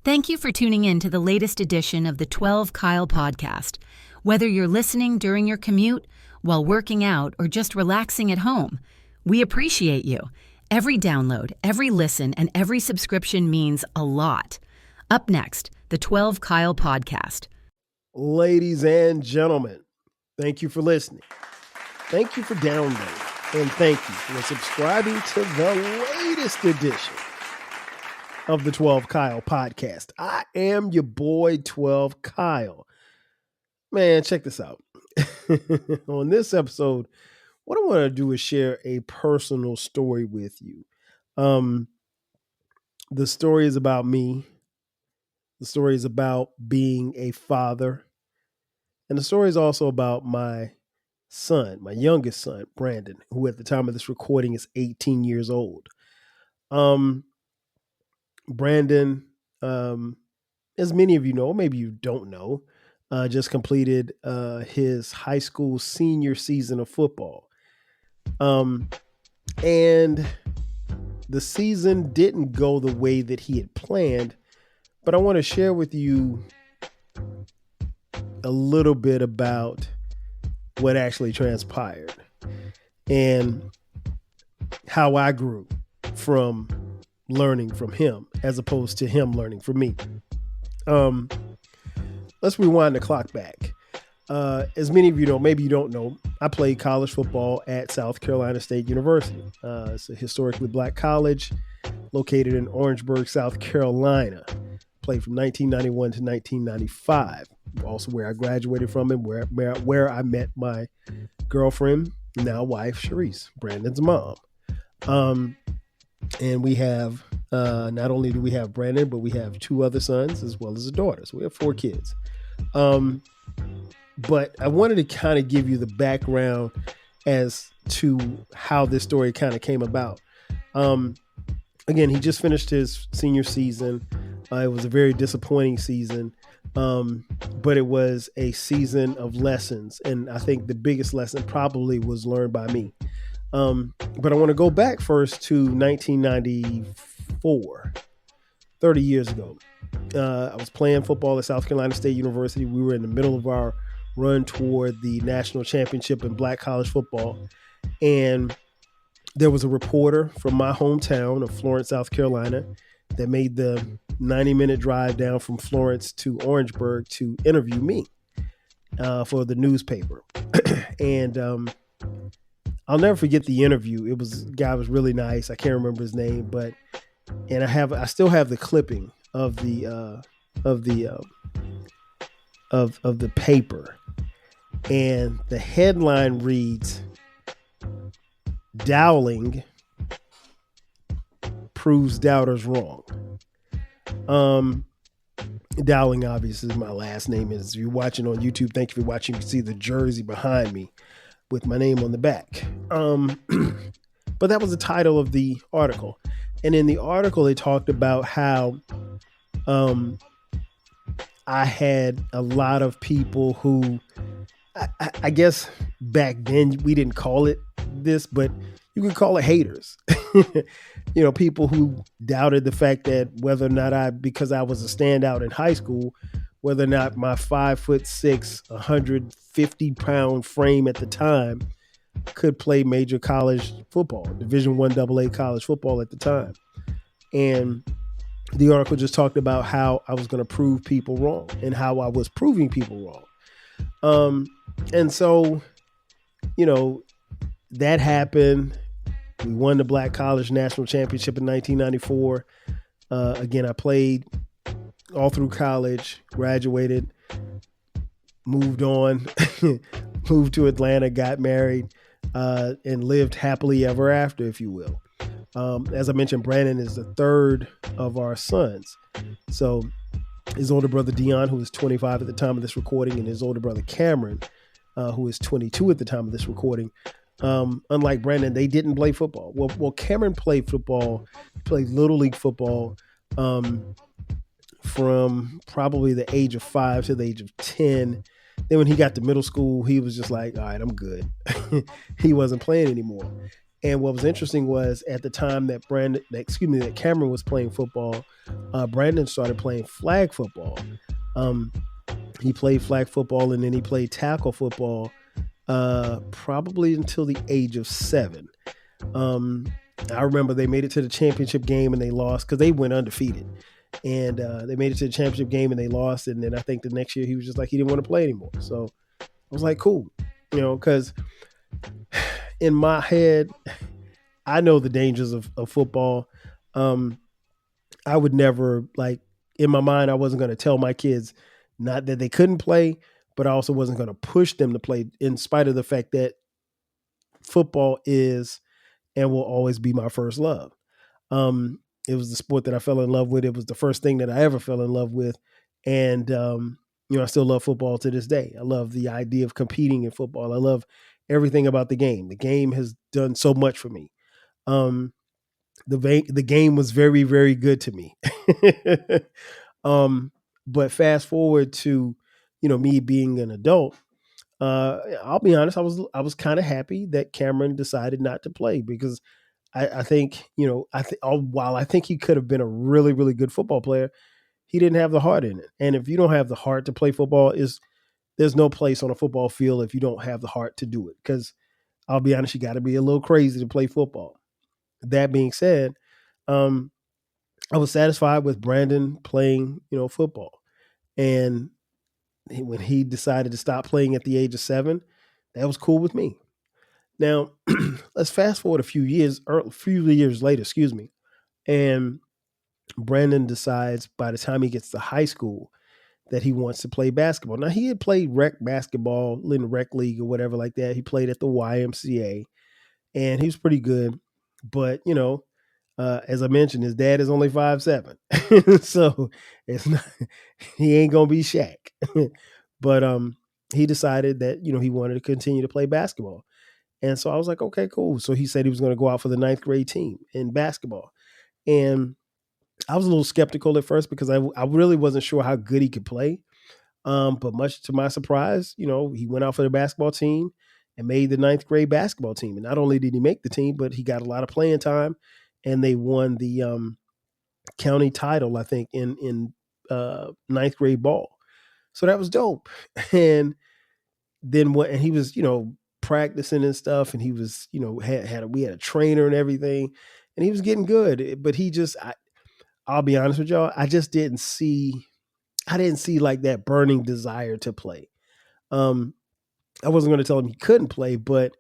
Thank you for tuning in to the latest edition of the 12 Kyle podcast. Whether you're listening during your commute, while working out, or just relaxing at home, we appreciate you. Every download, every listen, and every subscription means a lot. Up next, the 12 Kyle podcast. Ladies and gentlemen, thank you for listening. Thank you for downloading. And thank you for subscribing to the latest edition of the 12 Kyle podcast. I am your boy, 12 Kyle. Man, check this out. On this episode, what I want to do is share a personal story with you. The story is about me. The story is about being a father. And the story is also about my son, my youngest son, Brandon, who at the time of this recording is 18 years old. Brandon, as many of you know, maybe you don't know, just completed his high school senior season of football. And the season didn't go the way that he had planned, but I want to share with you a little bit about what actually transpired and how I grew from learning from him as opposed to him learning from me. Let's rewind the clock back. As many of you know, maybe you don't know, I played college football at South Carolina State University. It's a historically black college located in Orangeburg, South Carolina. Played from 1991 to 1995. Also where I graduated from and where I met my girlfriend, now wife, Sharice, Brandon's mom. And we have, not only do we have Brandon, but we have two other sons as well as a daughter. So we have 4 kids. But I wanted to kind of give you the background as to how this story kind of came about. Again, he just finished his senior season. It was a very disappointing season, but it was a season of lessons. And I think the biggest lesson probably was learned by me. But I want to go back first to 1994, 30 years ago. I was playing football at South Carolina State University. We were in the middle of our run toward the national championship in black college football. And there was a reporter from my hometown of Florence, South Carolina, that made the 90-minute drive down from Florence to Orangeburg to interview me for the newspaper. And I'll never forget the interview. The guy was really nice. I can't remember his name, and I still have the clipping of the paper, and the headline reads, "Dowling proves doubters wrong." Dowling obviously is my last name. If you're watching on YouTube, thank you for watching. You can see the jersey behind me with my name on the back. But that was the title of the article. And in the article, they talked about how I had a lot of people who, I guess back then we didn't call it this, but you could call it haters. People who doubted the fact that whether or not because I was a standout in high school, whether or not my 5'6", 150-pound frame at the time could play major college football, Division I AA college football at the time. And the article just talked about how I was going to prove people wrong and how I was proving people wrong. And so, that happened. We won the Black College National Championship in 1994. Again, I played all through college, graduated, moved on, moved to Atlanta, got married, and lived happily ever after, if you will. As I mentioned, Brandon is the third of our sons. So his older brother, Dion, who is 25 at the time of this recording, and his older brother, Cameron, who is 22 at the time of this recording. Unlike Brandon, they didn't play football. Well, Cameron played football, played Little League football from probably the age of 5 to the age of 10. Then when he got to middle school, he was just like, all right, I'm good. He wasn't playing anymore. And what was interesting was at the time that Cameron was playing football, Brandon started playing flag football. He played flag football and then he played tackle football probably until the age of 7. I remember they made it to the championship game and they lost because they went undefeated. And they made it to the championship game and they lost. And then I think the next year he was just like, he didn't want to play anymore. So I was like, cool, because in my head, I know the dangers of football. I would never, in my mind, I wasn't going to tell my kids not that they couldn't play, but I also wasn't going to push them to play in spite of the fact that football is and will always be my first love. It was the sport that I fell in love with. It was the first thing that I ever fell in love with. And, I still love football to this day. I love the idea of competing in football. I love everything about the game. The game has done so much for me. The game was very, very good to me. But fast forward to, me being an adult, I'll be honest, I was kind of happy that Cameron decided not to play because I think, while I think he could have been a really, really good football player, he didn't have the heart in it. And if you don't have the heart to play football, there's no place on a football field if you don't have the heart to do it. Because I'll be honest, you got to be a little crazy to play football. That being said, I was satisfied with Brandon playing, football. And when he decided to stop playing at the age of 7, that was cool with me. Now, let's fast forward a few years later, and Brandon decides by the time he gets to high school that he wants to play basketball. Now, he had played rec basketball in the rec league or whatever like that. He played at the YMCA, and he was pretty good. But, as I mentioned, his dad is only 5'7", so it's not, he ain't gonna be Shaq. But he decided that he wanted to continue to play basketball, and so I was like, okay, cool. So he said he was going to go out for the 9th grade team in basketball, and I was a little skeptical at first because I really wasn't sure how good he could play. But much to my surprise, he went out for the basketball team and made the 9th grade basketball team. And not only did he make the team, but he got a lot of playing time, and they won the county title, I think, in 9th grade ball. So that was dope. And then and he was, practicing and stuff, and he was, we had a trainer and everything, and he was getting good. But I'll be honest with y'all, I didn't see like that burning desire to play. I wasn't going to tell him he couldn't play, but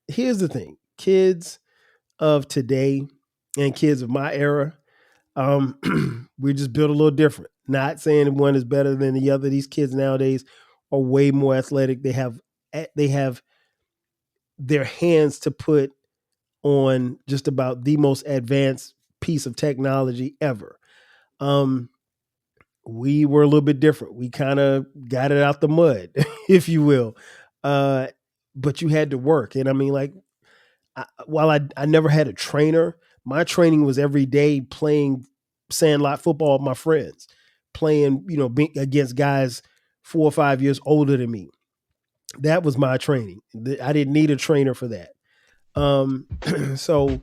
here's the thing. Kids of today and kids of my era, we're just built a little different. Not saying one is better than the other. These kids nowadays are way more athletic. They have their hands to put on just about the most advanced piece of technology ever. We were a little bit different. We kind of got it out the mud, if you will. But you had to work. And I mean, while I never had a trainer, my training was every day playing sandlot football with my friends, playing, against guys 4 or 5 years older than me. That was my training. I didn't need a trainer for that. So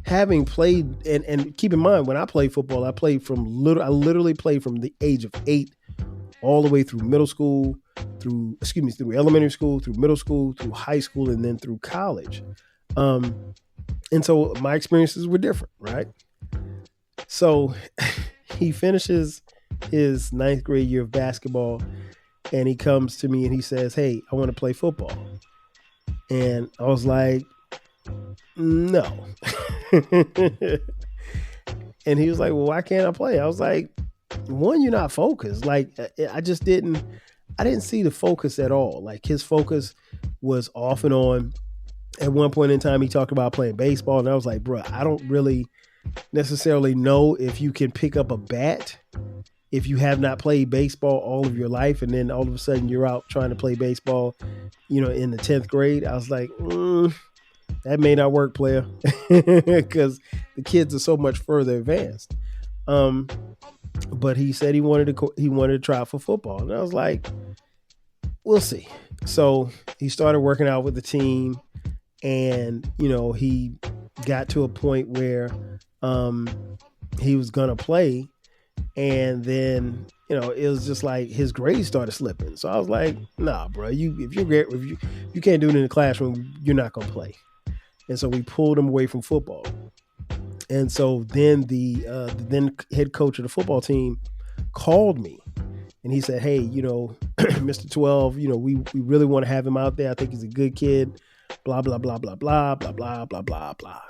having played, and keep in mind, when I played football, I literally played from the age of 8 all the way through middle school, through elementary school, through middle school, through high school, and then through college. And so my experiences were different, right? So he finishes his 9th grade year of basketball, and he comes to me and he says, "Hey, I want to play football." And I was like, "No." And he was like, "Well, why can't I play?" I was like, "One, you're not focused." I didn't see the focus at all. Like, his focus was off and on. At one point in time, he talked about playing baseball, and I was like, "Bro, I don't really necessarily know if you can pick up a bat if you have not played baseball all of your life, and then all of a sudden you're out trying to play baseball, in the 10th grade." I was like, that may not work, player, because the kids are so much further advanced. But he said he wanted to try out for football, and I was like, we'll see. So he started working out with the team, And, he got to a point where he was going to play. And then, it was just like his grades started slipping. So I was like, nah, bro, if you can't do it in the classroom, you're not going to play. And so we pulled him away from football. And so then the then head coach of the football team called me, and he said, "Hey, Mr. 12, we really want to have him out there. I think he's a good kid. Blah blah blah blah blah blah blah blah blah blah."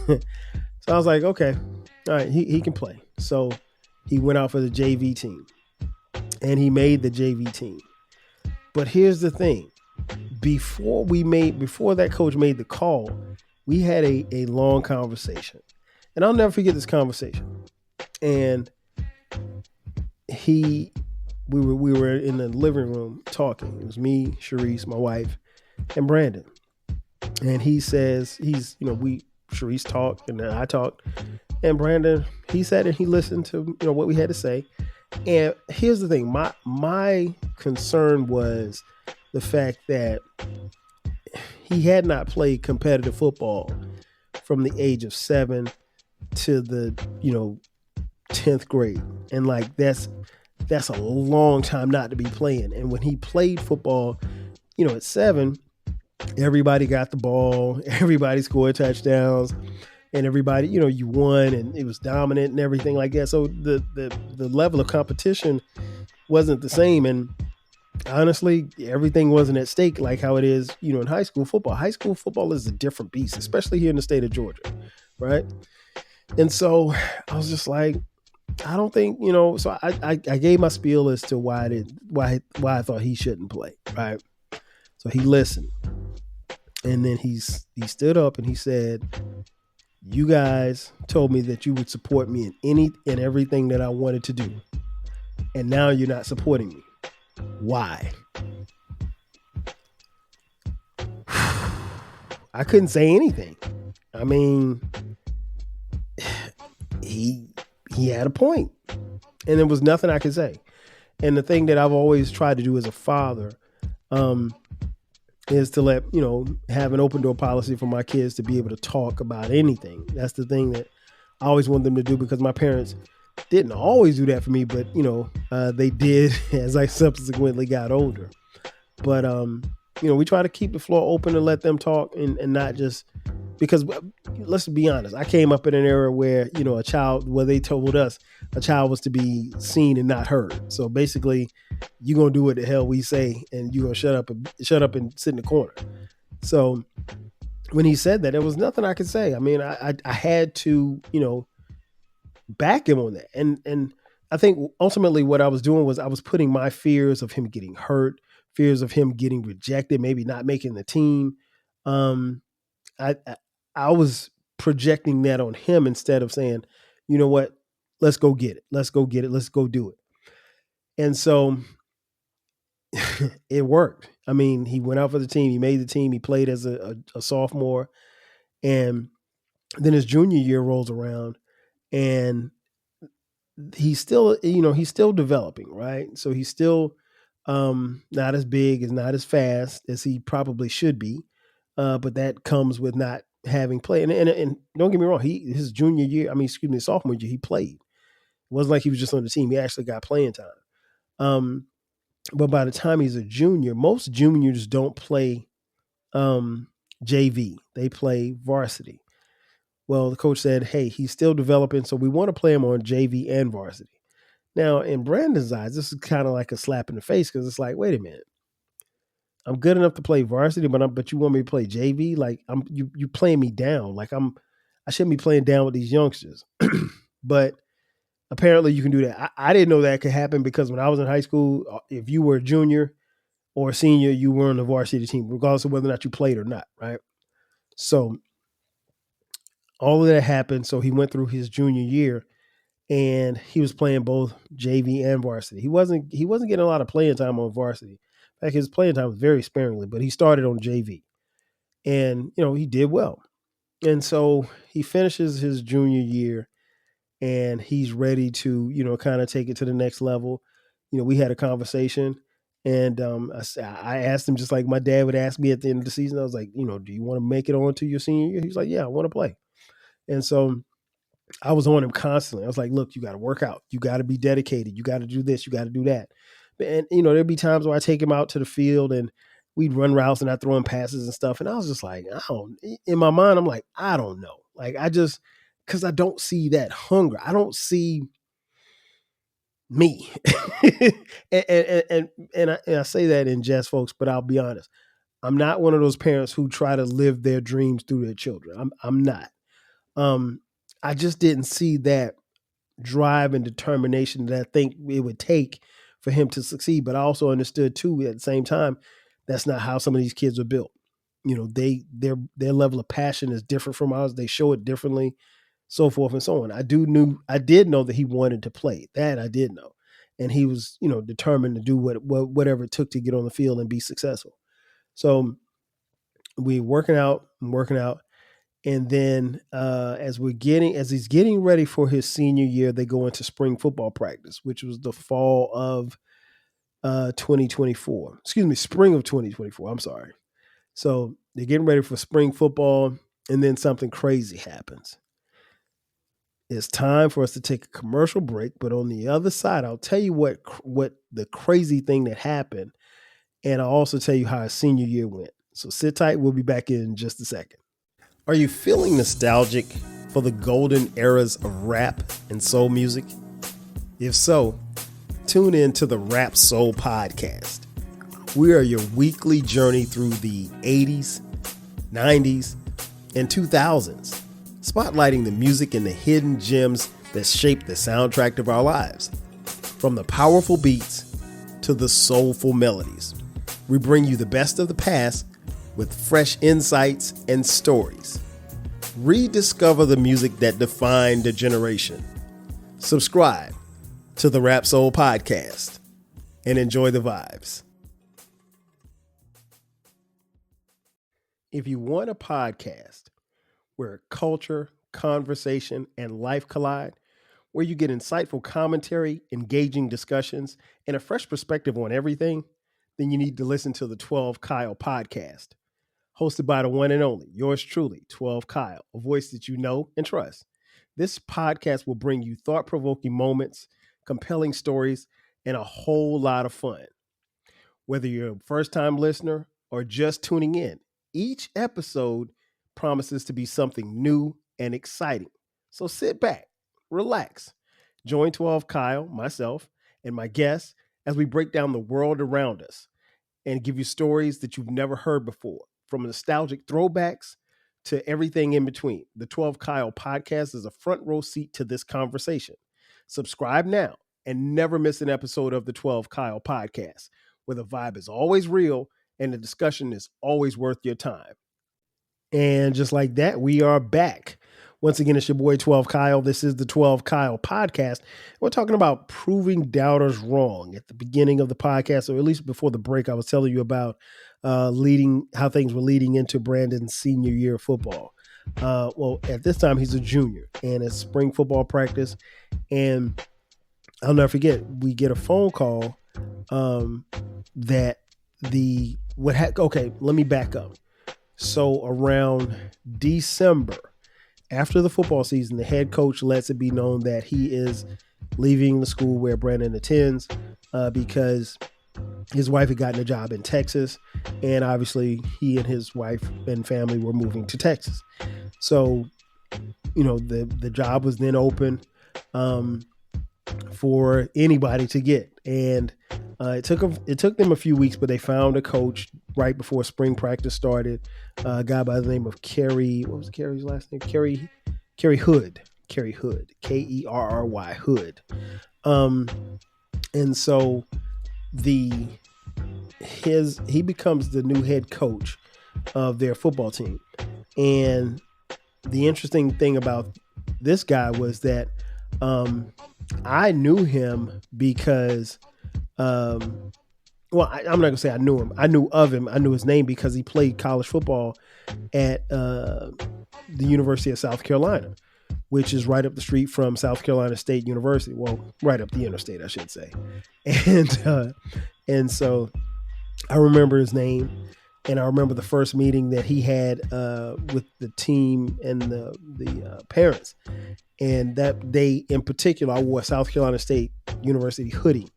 So I was like, "Okay, all right, he can play." So he went out for the JV team, and he made the JV team. But here's the thing: before that coach made the call, we had a long conversation. And I'll never forget this conversation. And we were in the living room talking. It was me, Sharice, my wife, and Brandon. And he says, Sharice talked and then I talked. And Brandon, he sat and he listened to what we had to say. And here's the thing, my concern was the fact that he had not played competitive football from the age of 7 to the 10th grade, and like that's a long time not to be playing. And when he played football, at 7, everybody got the ball, everybody scored touchdowns, and everybody you won, and it was dominant and everything like that. So the level of competition wasn't the same, and honestly, everything wasn't at stake like how it is in high school football. High school football is a different beast, especially here in the state of Georgia, right? And so I was just like, I don't think, so I gave my spiel as to why I thought he shouldn't play, right? So he listened. And then he stood up and he said, "You guys told me that you would support me in any and everything that I wanted to do. And now you're not supporting me. Why?" I couldn't say anything. I mean, he had a point, and there was nothing I could say. And the thing that I've always tried to do as a father is to let have an open door policy for my kids to be able to talk about anything. That's the thing that I always want them to do, because my parents didn't always do that for me, but they did as I subsequently got older. But we try to keep the floor open and let them talk, and not just because, let's be honest, I came up in an era where they told us a child was to be seen and not heard. So basically, you're gonna do what the hell we say, and you're gonna shut up and sit in the corner. So when he said that, there was nothing I could say. I mean, I had to back him on that, and I think ultimately what I was doing was I was putting my fears of him getting hurt, fears of him getting rejected, maybe not making the team. I was projecting that on him instead of saying, you know what, let's go get it. Let's go get it. Let's go do it. And so it worked. I mean, he went out for the team. He made the team. He played as a sophomore. And then his junior year rolls around, and he's still developing, right? So he's still not as big, is not as fast as he probably should be. But that comes with not having played. And don't get me wrong, his sophomore year, he played. It wasn't like he was just on the team. He actually got playing time. But by the time he's a junior, most juniors don't play JV. They play varsity. Well, the coach said, "Hey, he's still developing, so we want to play him on JV and varsity." Now, in Brandon's eyes, this is kind of like a slap in the face, because it's like, wait a minute. I'm good enough to play varsity, but you want me to play JV? Like, you playing me down. Like I shouldn't be playing down with these youngsters. But apparently you can do that. I didn't know that could happen, because when I was in high school, if you were a junior or a senior, you were on the varsity team, regardless of whether or not you played or not, right? So all of that happened. So he went through his junior year, and he was playing both JV and varsity. He wasn't getting a lot of playing time on varsity. In fact, his playing time was very sparingly, but he started on JV, and he did well. And so he finishes his junior year, and he's ready to kind of take it to the next level. We had a conversation, And I asked him just like my dad would ask me at the end of the season. I was like, do you want to make it on to your senior year? He's like, yeah, I want to play. And so I was on him constantly. I was like, look, you got to work out. You got to be dedicated. You got to do this. You got to do that. And, there'd be times where I take him out to the field and we'd run routes and I'd throw him passes and stuff. And I was just like, in my mind, I'm like, I don't know. Like, because I don't see that hunger. I don't see me. and I say that in jest, folks, but I'll be honest. I'm not one of those parents who try to live their dreams through their children. I'm not. I just didn't see that drive and determination that I think it would take for him to succeed. But I also understood too, at the same time, that's not how some of these kids are built. Their level of passion is different from ours. They show it differently, so forth and so on. I did know that he wanted to play. That I did know. And he was, determined to do whatever it took to get on the field and be successful. So we working out. And then as he's getting ready for his senior year, they go into spring football practice, which was the fall of 2024. Excuse me, spring of 2024. I'm sorry. So they're getting ready for spring football, and then something crazy happens. It's time for us to take a commercial break, but on the other side, I'll tell you what the crazy thing that happened, and I'll also tell you how his senior year went. So sit tight. We'll be back in just a second. Are you feeling nostalgic for the golden eras of rap and soul music? If so, tune in to the Rap Soul Podcast. We are your weekly journey through the 80s, 90s, and 2000s, spotlighting the music and the hidden gems that shaped the soundtrack of our lives. From the powerful beats to the soulful melodies, we bring you the best of the past with fresh insights and stories. Rediscover the music that defined a generation. Subscribe to the Rap Soul Podcast and enjoy the vibes. If you want a podcast where culture, conversation, and life collide, where you get insightful commentary, engaging discussions, and a fresh perspective on everything, then you need to listen to the 12 Kyle Podcast. Hosted by the one and only, yours truly, 12 Kyle, a voice that you know and trust. This podcast will bring you thought-provoking moments, compelling stories, and a whole lot of fun. Whether you're a first-time listener or just tuning in, each episode promises to be something new and exciting. So sit back, relax, join 12 Kyle, myself, and my guests as we break down the world around us and give you stories that you've never heard before. From nostalgic throwbacks to everything in between, the 12 Kyle Podcast is a front row seat to this conversation. Subscribe now and never miss an episode of the 12 Kyle Podcast, where the vibe is always real and the discussion is always worth your time. And just like that, we are back. Once again, it's your boy 12 Kyle. This is the 12 Kyle Podcast. We're talking about proving doubters wrong. At the beginning of the podcast, or at least before the break, I was telling you about how things were leading into Brandon's senior year of football. Well, at this time, he's a junior, and it's spring football practice. And I'll never forget, we get a phone call that okay, let me back up. So around December, after the football season, the head coach lets it be known that he is leaving the school where Brandon attends because his wife had gotten a job in Texas, and obviously he and his wife and family were moving to Texas. So, the job was then open for anybody to get, and it took them a few weeks, but they found a coach right before spring practice started. A guy by the name of Kerry. What was Kerry's last name? Kerry Hood. Kerry Hood. Kerry Hood. And so he becomes the new head coach of their football team. And the interesting thing about this guy was that I knew him because I'm not gonna say I knew him. I knew of him. I knew his name because he played college football at the University of South Carolina, which is right up the street from South Carolina State University. Well, right up the interstate, I should say. And And so I remember his name, and I remember the first meeting that he had with the team and the parents. And that day in particular, I wore a South Carolina State University hoodie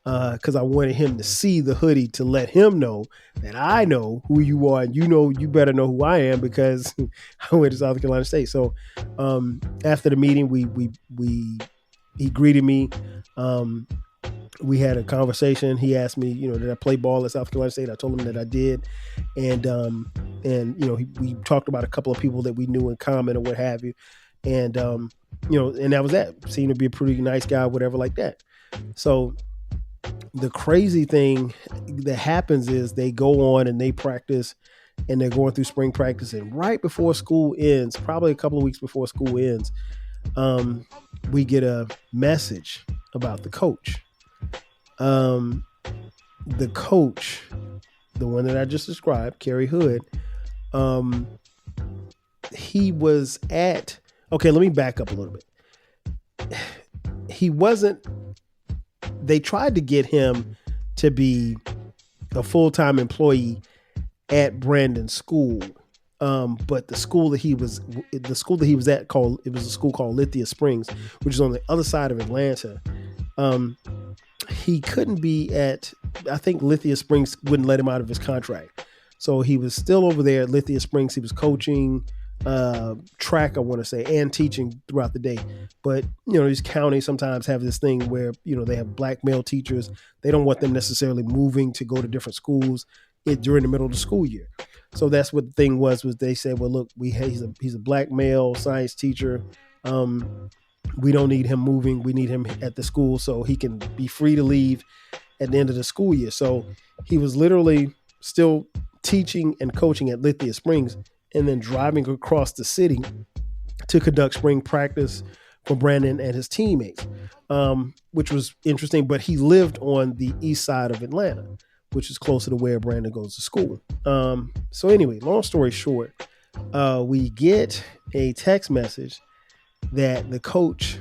because I wanted him to see the hoodie to let him know that I know who you are, and you better know who I am because I went to South Carolina State. So after the meeting, he greeted me. We had a conversation. He asked me, did I play ball at South Carolina State? I told him that I did, and we talked about a couple of people that we knew in common or what have you, and and that was that. Seemed to be a pretty nice guy, whatever like that. So the crazy thing that happens is they go on and they practice, and they're going through spring practice, and right before school ends, probably a couple of weeks before school ends, we get a message about the coach. The coach, the one that I just described, Kerry Hood, he was at, okay, let me back up a little bit. They tried to get him to be a full-time employee at Brandon's school. But the school that he was at it was a school called Lithia Springs, which is on the other side of Atlanta. He couldn't be at, I think Lithia Springs wouldn't let him out of his contract. So he was still over there at Lithia Springs. He was coaching track, I want to say, and teaching throughout the day. But, these counties sometimes have this thing where, they have black male teachers. They don't want them necessarily moving to go to different schools during the middle of the school year. So that's what the thing was they said, well, look, he's a black male science teacher. We don't need him moving. We need him at the school so he can be free to leave at the end of the school year. So he was literally still teaching and coaching at Lithia Springs and then driving across the city to conduct spring practice for Brandon and his teammates, which was interesting. But he lived on the east side of Atlanta, which is closer to where Brandon goes to school. So anyway, long story short, we get a text message that the coach,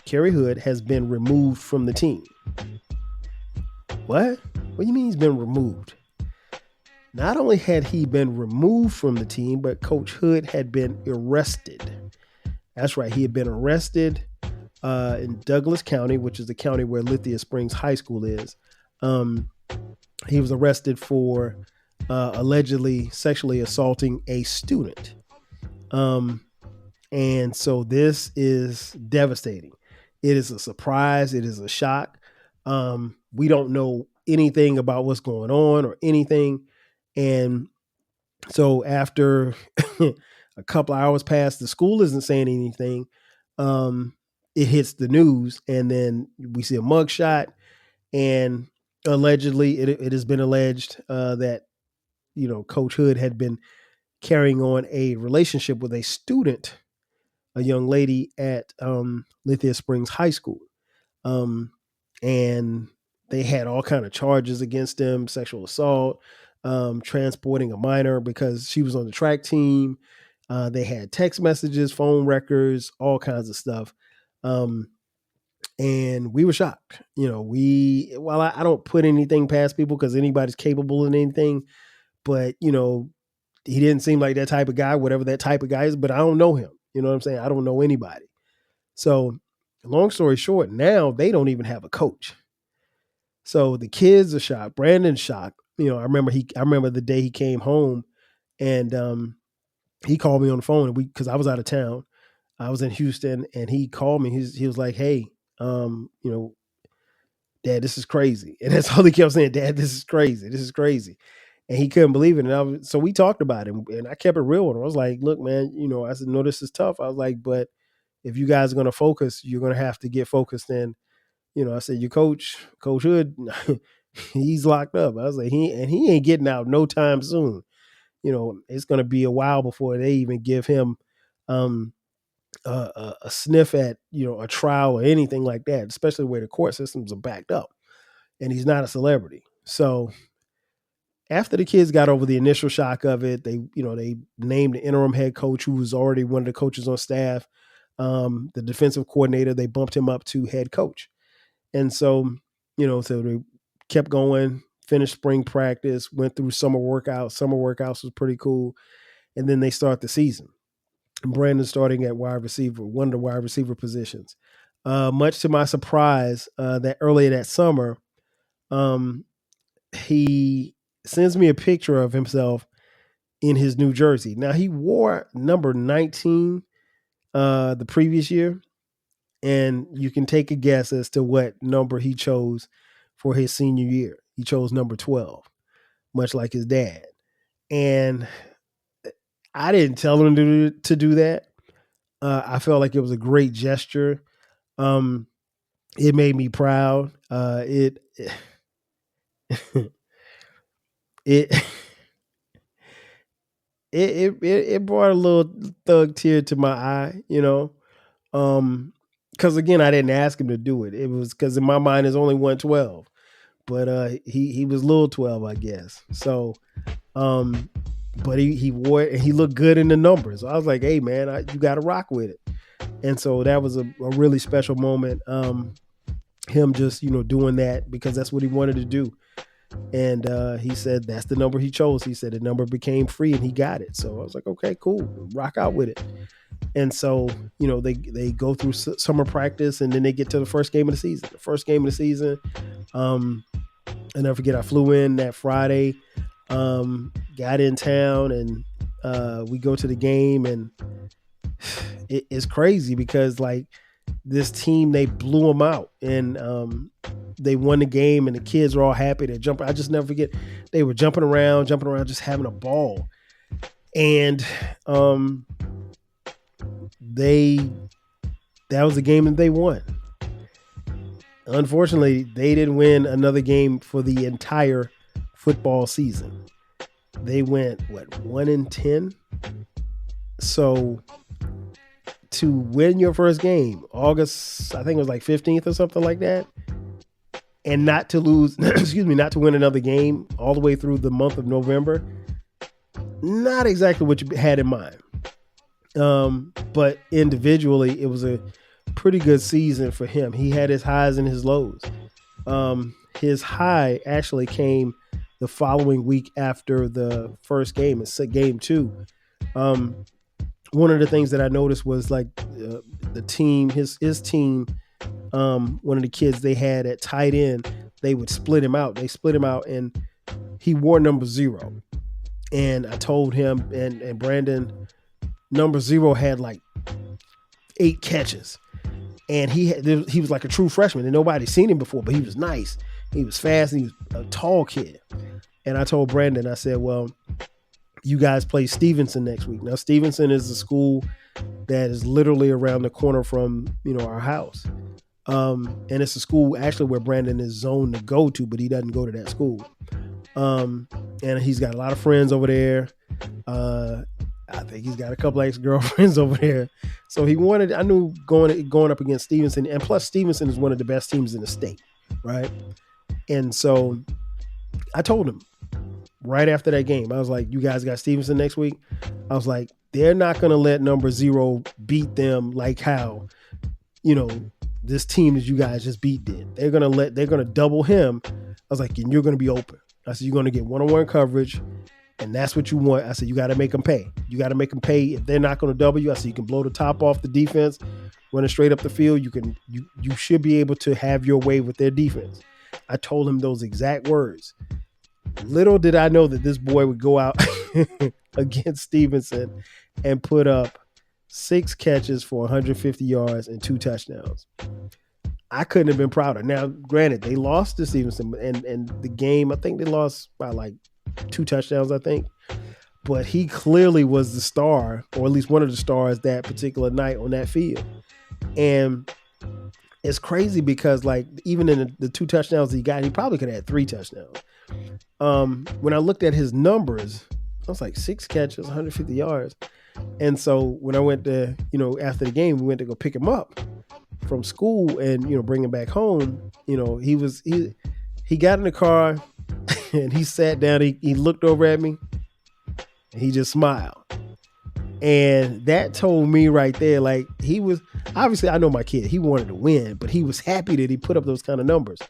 Kerry Hood, has been removed from the team. What? What do you mean he's been removed? Not only had he been removed from the team, but Coach Hood had been arrested. That's right. He had been arrested in Douglas County, which is the county where Lithia Springs High School is. He was arrested for allegedly sexually assaulting a student. And so this is devastating. It is a surprise. It is a shock. We don't know anything about what's going on or anything. And so after a couple of hours pass, the school isn't saying anything. It hits the news, and then we see a mugshot, and allegedly it has been alleged that, Coach Hood had been carrying on a relationship with a student, a young lady at Lithia Springs High School. And they had all kind of charges against him, sexual assault, transporting a minor because she was on the track team. They had text messages, phone records, all kinds of stuff. And we were shocked. I don't put anything past people because anybody's capable of anything, but, he didn't seem like that type of guy, whatever that type of guy is, but I don't know him. You know what I'm saying? I don't know anybody. So long story short, now they don't even have a coach. So the kids are shocked. Brandon's shocked. I remember the day he came home, and he called me on the phone, and because I was out of town. I was in Houston, and he called me. He was like, "Hey, Dad, this is crazy." And that's all he kept saying, "Dad, this is crazy. This is crazy." And he couldn't believe it. And so we talked about it, and I kept it real with him. I was like, "Look, man, I said, no, this is tough." I was like, "But if you guys are going to focus, you're going to have to get focused." And, I said, "Your Coach Hood, he's locked up." I was like, he ain't getting out no time soon. It's going to be a while before they even give him a sniff at, a trial or anything like that, especially where the court systems are backed up and he's not a celebrity. So after the kids got over the initial shock of it, they named the interim head coach, who was already one of the coaches on staff, the defensive coordinator. They bumped him up to head coach. And so, so they kept going, finished spring practice, went through summer workouts. Summer workouts was pretty cool. And then they start the season. And Brandon starting at wide receiver, one of the wide receiver positions. Much to my surprise, that earlier that summer, he sends me a picture of himself in his new jersey. Now, he wore number 19 the previous year, and you can take a guess as to what number he chose for his senior year. He chose number 12, much like his dad. And I didn't tell him to do that. I felt like it was a great gesture. It made me proud. It brought a little thug tear to my eye, because again, I didn't ask him to do it. It was because in my mind, it's only 112, but he was little 12, I guess. So, but he wore it and he looked good in the numbers. So I was like, hey man, you got to rock with it. And so that was a really special moment. Him just, doing that because that's what he wanted to do. And he said that's the number he chose. He said the number became free and he got it. So I was like, okay, cool, rock out with it. And so, they go through summer practice and then they get to the first game of the season. The first game of the season, I'll never forget, I flew in that Friday, got in town, and we go to the game, and it's crazy because like this team, they blew them out, and they won the game, and the kids were all happy. They're jumping. I just never forget. They were jumping around, just having a ball. And that was the game that they won. Unfortunately, they didn't win another game for the entire football season. They went 1-10. So to win your first game, August, I think it was like 15th or something like that, and not to lose, not to win another game all the way through the month of November, not exactly what you had in mind. But individually, it was a pretty good season for him. He had his highs and his lows. His high actually came the following week after the first game. It's game 2. One of the things that I noticed was like the team, his team, one of the kids they had at tight end, they would split him out. They split him out, and he wore number 0. And I told him, and Brandon, number 0 had like 8 catches. And he was like a true freshman, and nobody seen him before, but he was nice. He was fast, and he was a tall kid. And I told Brandon, I said, well, you guys play Stevenson next week. Now, Stevenson is a school that is literally around the corner from, our house. And it's a school actually where Brandon is zoned to go to, but he doesn't go to that school. And he's got a lot of friends over there. I think he's got a couple of ex-girlfriends over there. So I knew going up against Stevenson, and plus Stevenson is one of the best teams in the state, right? And so I told him right after that game, I was like, you guys got Stevenson next week? I was like, they're not going to let number 0 beat them like how, this team that you guys just beat did. They're going to double him. I was like, and you're going to be open. I said, you're going to get one-on-one coverage, and that's what you want. I said, you got to make them pay. You got to make them pay. If they're not going to double you, I said, you can blow the top off the defense, running straight up the field. You should be able to have your way with their defense. I told him those exact words. Little did I know that this boy would go out against Stevenson and put up 6 catches for 150 yards and 2 touchdowns. I couldn't have been prouder. Now, granted, they lost to Stevenson, and the game, I think they lost by like 2 touchdowns, I think. But he clearly was the star, or at least one of the stars that particular night on that field. And it's crazy because, like, even in the 2 touchdowns he got, he probably could have had 3 touchdowns. When I looked at his numbers, I was like 6 catches, 150 yards. And so when I went to, after the game, we went to go pick him up from school and, bring him back home. He got in the car and he sat down. He looked over at me and he just smiled. And that told me right there, like, he was, obviously I know my kid, he wanted to win, but he was happy that he put up those kind of numbers.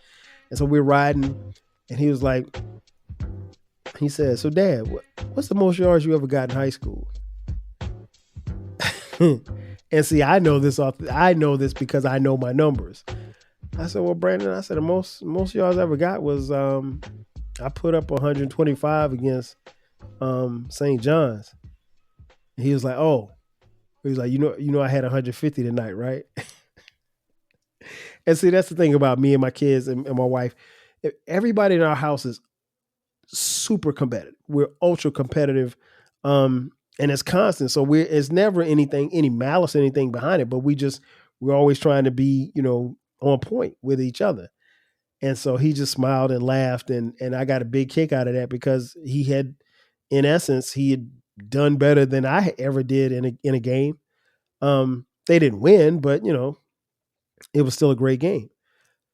And so we're riding And he was like, he said, so Dad, what's the most yards you ever got in high school? And see, I know this because I know my numbers. I said, well, Brandon, I said the most yards I ever got was I put up 125 against St. John's. And he was like, oh. He was like, you know, I had 150 tonight, right? And see, that's the thing about me and my kids and my wife. Everybody in our house is super competitive. We're ultra competitive. And it's constant. So it's never any malice, anything behind it, but we're always trying to be, on point with each other. And so he just smiled and laughed. And I got a big kick out of that because he had done better than I ever did in a game. They didn't win, but it was still a great game.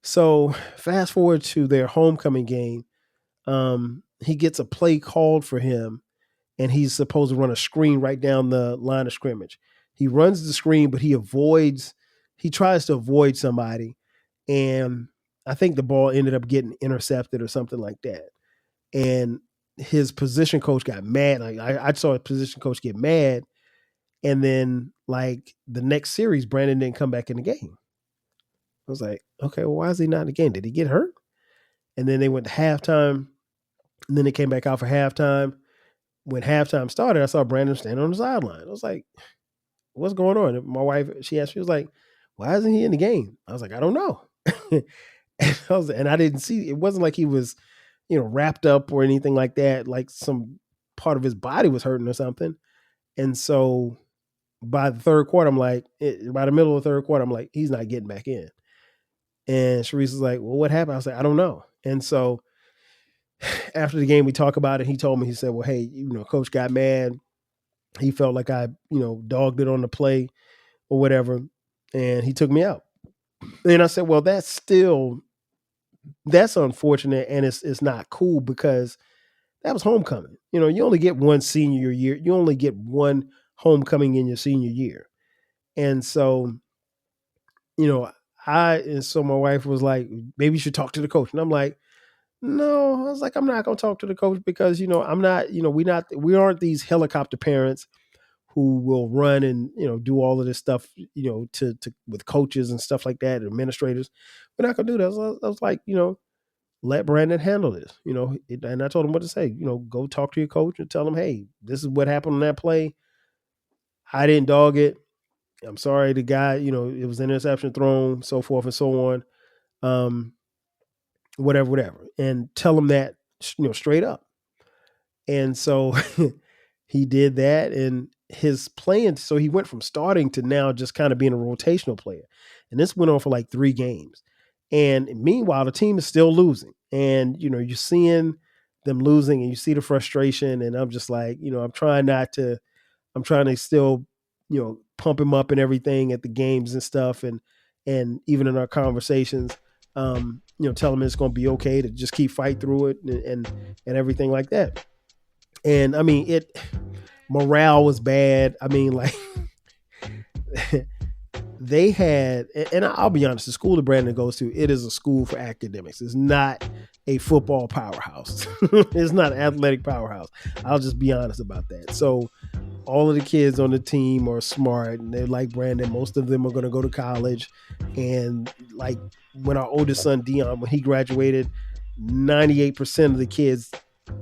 So fast forward to their homecoming game. He gets a play called for him, and he's supposed to run a screen right down the line of scrimmage. He runs the screen, but he tries to avoid somebody. And I think the ball ended up getting intercepted or something like that. And his position coach got mad. Like I saw his position coach get mad. And then like the next series, Brandon didn't come back in the game. I was like, okay, well, why is he not in the game? Did he get hurt? And then they went to halftime. And then they came back out for halftime. When halftime started, I saw Brandon standing on the sideline. I was like, what's going on? And my wife, she was like, why isn't he in the game? I was like, I don't know. and I didn't see, it wasn't like he was, wrapped up or anything like that, like some part of his body was hurting or something. And so by the third quarter, by the middle of the third quarter, I'm like, he's not getting back in. And Sharice was like, well, what happened? I was like, I don't know. And so after the game, we talked about it. He told me, he said, well, hey, coach got mad. He felt like I, dogged it on the play or whatever. And he took me out. And I said, well, that's unfortunate. And it's not cool because that was homecoming. You only get one senior year. You only get one homecoming in your senior year. And so, so my wife was like, maybe you should talk to the coach. And I'm like, no, I was like, I'm not going to talk to the coach because, I'm not, we aren't these helicopter parents who will run and, do all of this stuff, to with coaches and stuff like that, administrators. We're not going to do that. I was like, let Brandon handle this, and I told him what to say, go talk to your coach and tell him, hey, this is what happened on that play. I didn't dog it. I'm sorry. The guy, it was an interception thrown, so forth and so on. Whatever. And tell him that, straight up. And so he did that, and his playing, so he went from starting to now just kind of being a rotational player. And this went on for like 3 games. And meanwhile, the team is still losing. And, you're seeing them losing and you see the frustration. And I'm just like, I'm trying to still, pump him up and everything at the games and stuff. And even in our conversations, tell him it's going to be okay to just keep fight through it and everything like that. And I mean, morale was bad. I mean, like they had, and I'll be honest, the school that Brandon goes to, it is a school for academics. It's not a football powerhouse. It's not an athletic powerhouse. I'll just be honest about that. So all of the kids on the team are smart and they're like Brandon. Most of them are going to go to college. And like when our oldest son, Dion, when he graduated, 98% of the kids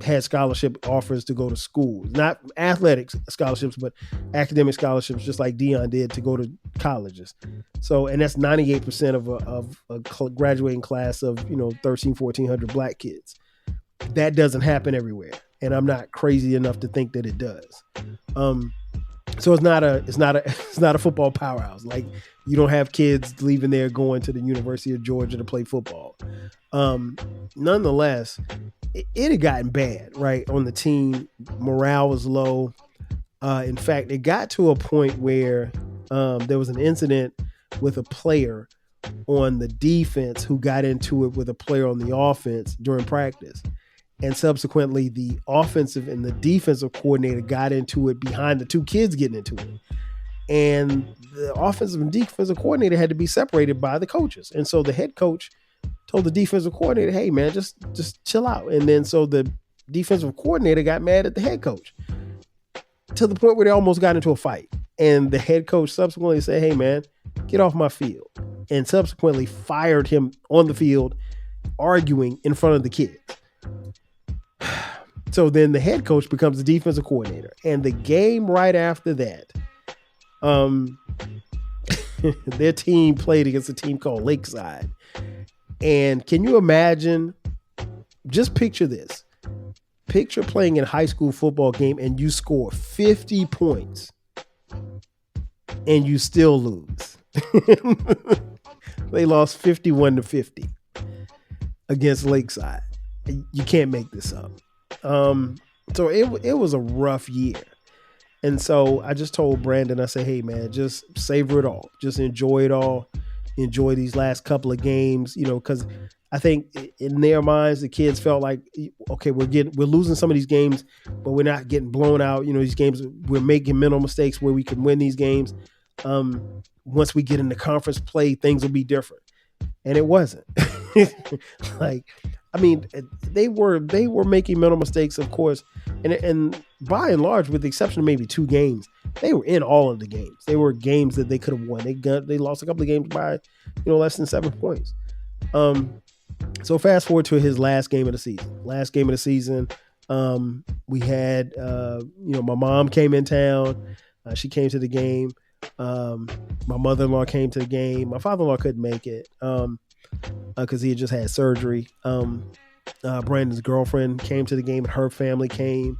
had scholarship offers to go to school, not athletic scholarships, but academic scholarships, just like Dion did to go to colleges. So, and that's 98% of a graduating class of, 1,400 black kids. That doesn't happen everywhere. And I'm not crazy enough to think that it does. So it's not a football powerhouse. Like you don't have kids leaving there going to the University of Georgia to play football. Nonetheless, it had gotten bad, right? On the team, morale was low. In fact, it got to a point where there was an incident with a player on the defense who got into it with a player on the offense during practice. And subsequently, the offensive and the defensive coordinator got into it behind the 2 kids getting into it. And the offensive and defensive coordinator had to be separated by the coaches. And so the head coach told the defensive coordinator, hey man, just chill out. And then so the defensive coordinator got mad at the head coach to the point where they almost got into a fight. And the head coach subsequently said, hey man, get off my field. And subsequently fired him on the field, arguing in front of the kids. So then the head coach becomes the defensive coordinator. And the game right after that, their team played against a team called Lakeside. And can you imagine, just picture this. Picture playing in a high school football game and you score 50 points and you still lose. They lost 51-50 against Lakeside. You can't make this up. So it was a rough year. And so I just told Brandon, I said, hey man, just savor it all. Just enjoy it all. Enjoy these last couple of games, because I think in their minds, the kids felt like, okay, we're losing some of these games, but we're not getting blown out. These games, we're making mental mistakes where we can win these games. Once we get into conference play, things will be different. And it wasn't. They were making mental mistakes, of course. And by and large, with the exception of maybe 2 games, they were in all of the games. They were games that they could have won. They lost a couple of games by, less than 7 points. So fast forward to his last game of the season. We had, my mom came in town. She came to the game. My mother-in-law came to the game. My father-in-law couldn't make it because he had just had surgery. Brandon's girlfriend came to the game and her family came,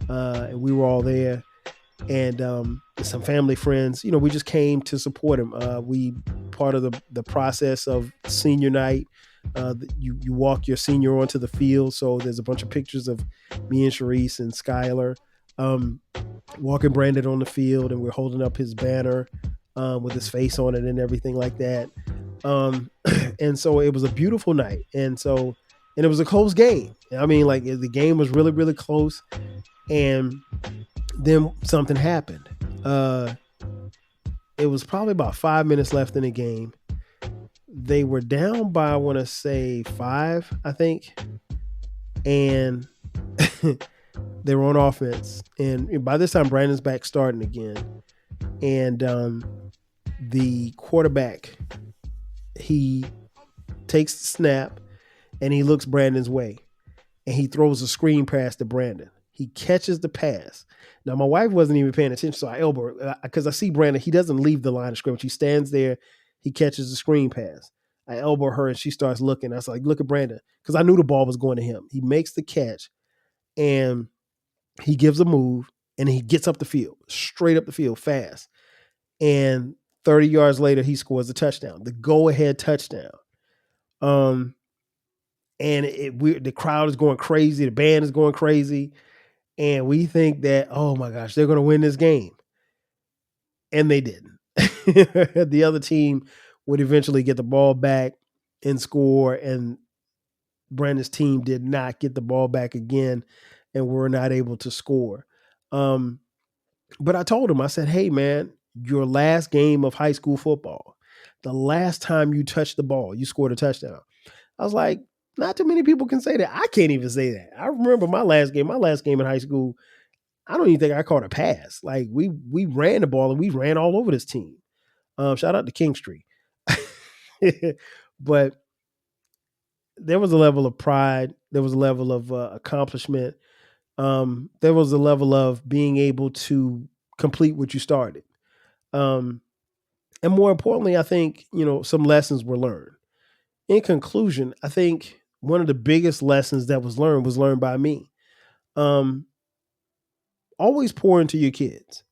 and we were all there. And some family friends, we just came to support him. We part of the process of senior night. You walk your senior onto the field. So there's a bunch of pictures of me and Sharice and Skylar walking Brandon on the field, and we're holding up his banner with his face on it and everything like that. And so it was a beautiful night. And it was a close game. The game was really, really close. And then something happened. It was probably about 5 minutes left in the game. They were down by, I want to say 5, I think. And they were on offense. And by this time, Brandon's back starting again. And the quarterback, he takes the snap and he looks Brandon's way. And he throws a screen pass to Brandon. He catches the pass. Now, my wife wasn't even paying attention, so I elbow her because I see Brandon. He doesn't leave the line of scrimmage. He stands there. He catches the screen pass. I elbow her, and she starts looking. I was like, look at Brandon, because I knew the ball was going to him. He makes the catch, and he gives a move, and he gets up the field, straight up the field, fast. And 30 yards later, he scores a touchdown, the go-ahead touchdown. And the crowd is going crazy. The band is going crazy. And we think that, oh my gosh, they're going to win this game. And they didn't. The other team would eventually get the ball back and score. And Brandon's team did not get the ball back again and were not able to score. But I told him, I said, hey, man, your last game of high school football, the last time you touched the ball, you scored a touchdown. I was like, not too many people can say that. I can't even say that. I remember my last game in high school, I don't even think I caught a pass. Like we ran the ball and we ran all over this team. Shout out to Kingstree. But there was a level of pride. There was a level of accomplishment. There was a level of being able to complete what you started. And more importantly, I think, some lessons were learned. In conclusion, I think one of the biggest lessons that was learned by me. Always pour into your kids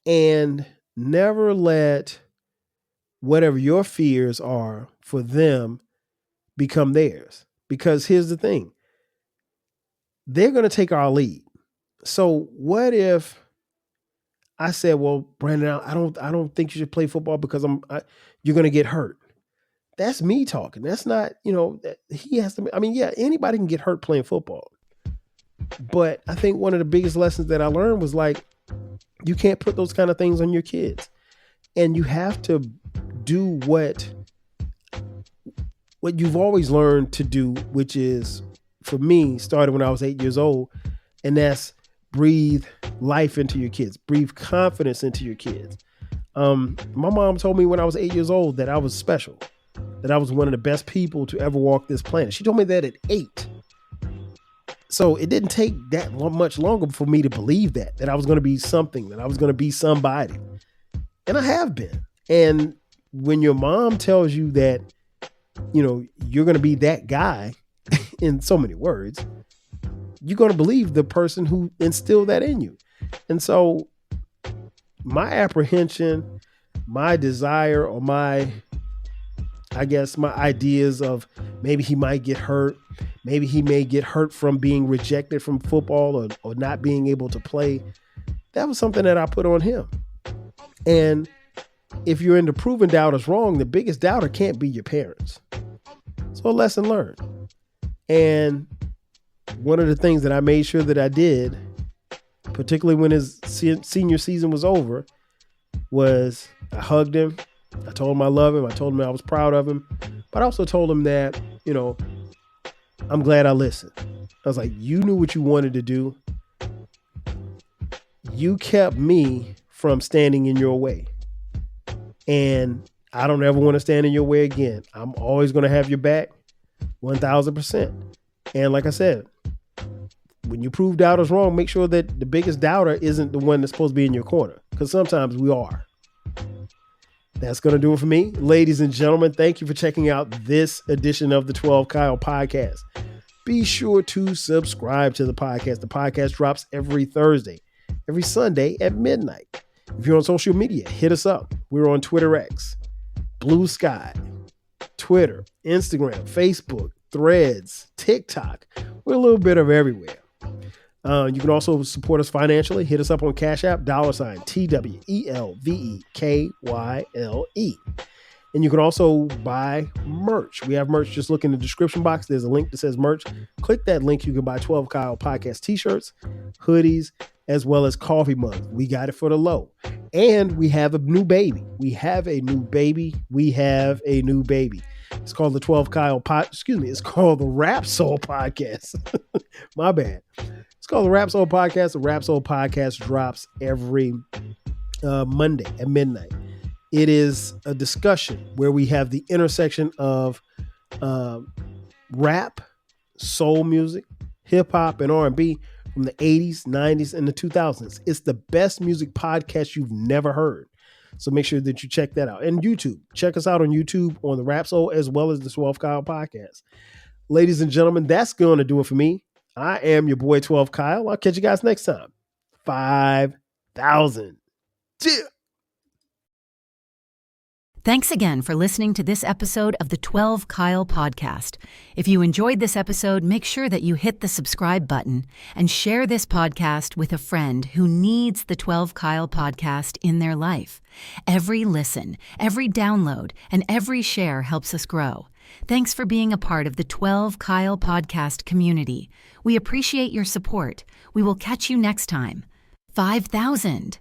and never let whatever your fears are for them become theirs. Because here's the thing. They're going to take our lead. So what if I said, well, Brandon, I don't think you should play football because you're going to get hurt. That's me talking. That's not, he has to, anybody can get hurt playing football. But I think one of the biggest lessons that I learned was like, you can't put those kind of things on your kids. And you have to do what what you've always learned to do, which is, for me, started when I was 8 years old, and that's breathe life into your kids, breathe confidence into your kids. My mom told me when I was 8 years old that I was special, that I was one of the best people to ever walk this planet. She told me that at 8. So it didn't take that much longer for me to believe that I was going to be something, that I was going to be somebody. And I have been. And when your mom tells you that, you're going to be that guy in so many words, you're going to believe the person who instilled that in you. And so my apprehension, my desire, or my ideas of maybe he might get hurt, maybe he may get hurt from being rejected from football or not being able to play, that was something that I put on him. And if you're into proving doubters wrong, the biggest doubter can't be your parents. So a lesson learned. And one of the things that I made sure that I did, particularly when his senior season was over, was I hugged him. I told him I love him. I told him I was proud of him. But I also told him that, I'm glad I listened. I was like, you knew what you wanted to do. You kept me from standing in your way. And I don't ever want to stand in your way again. I'm always going to have your back 1,000%. And like I said, when you prove doubters wrong, make sure that the biggest doubter isn't the one that's supposed to be in your corner, because sometimes we are. That's going to do it for me. Ladies and gentlemen, thank you for checking out this edition of the 12 Kyle podcast. Be sure to subscribe to the podcast. The podcast drops every Thursday, every Sunday at midnight. If you're on social media, hit us up. We're on Twitter X, Blue Sky, Twitter, Instagram, Facebook, Threads, TikTok. We're a little bit of everywhere. You can also support us financially. Hit us up on Cash App, $TWELVEKYLE. And you can also buy merch. We have merch. Just look in the description box. There's a link that says merch. Click that link. You can buy 12 Kyle Podcast t-shirts, hoodies, as well as coffee mugs. We got it for the low. And we have a new baby. It's called the 12 Kyle it's called the Rap Soul Podcast. My bad. It's called the Rap Soul Podcast. The Rap Soul Podcast drops every Monday at midnight. It is a discussion where we have the intersection of rap, soul music, hip hop, and R&B from the 80s, 90s, and the 2000s. It's the best music podcast you've never heard. So make sure that you check that out. And YouTube. Check us out on YouTube on the Rap Soul as well as the 12 Kyle Podcast. Ladies and gentlemen, that's going to do it for me. I am your boy 12 Kyle. I'll catch you guys next time. 5,000. Cheers. Thanks again for listening to this episode of the 12 Kyle Podcast. If you enjoyed this episode, make sure that you hit the subscribe button and share this podcast with a friend who needs the 12 Kyle Podcast in their life. Every listen, every download, and every share helps us grow. Thanks for being a part of the 12 Kyle Podcast community. We appreciate your support. We will catch you next time. 5,000.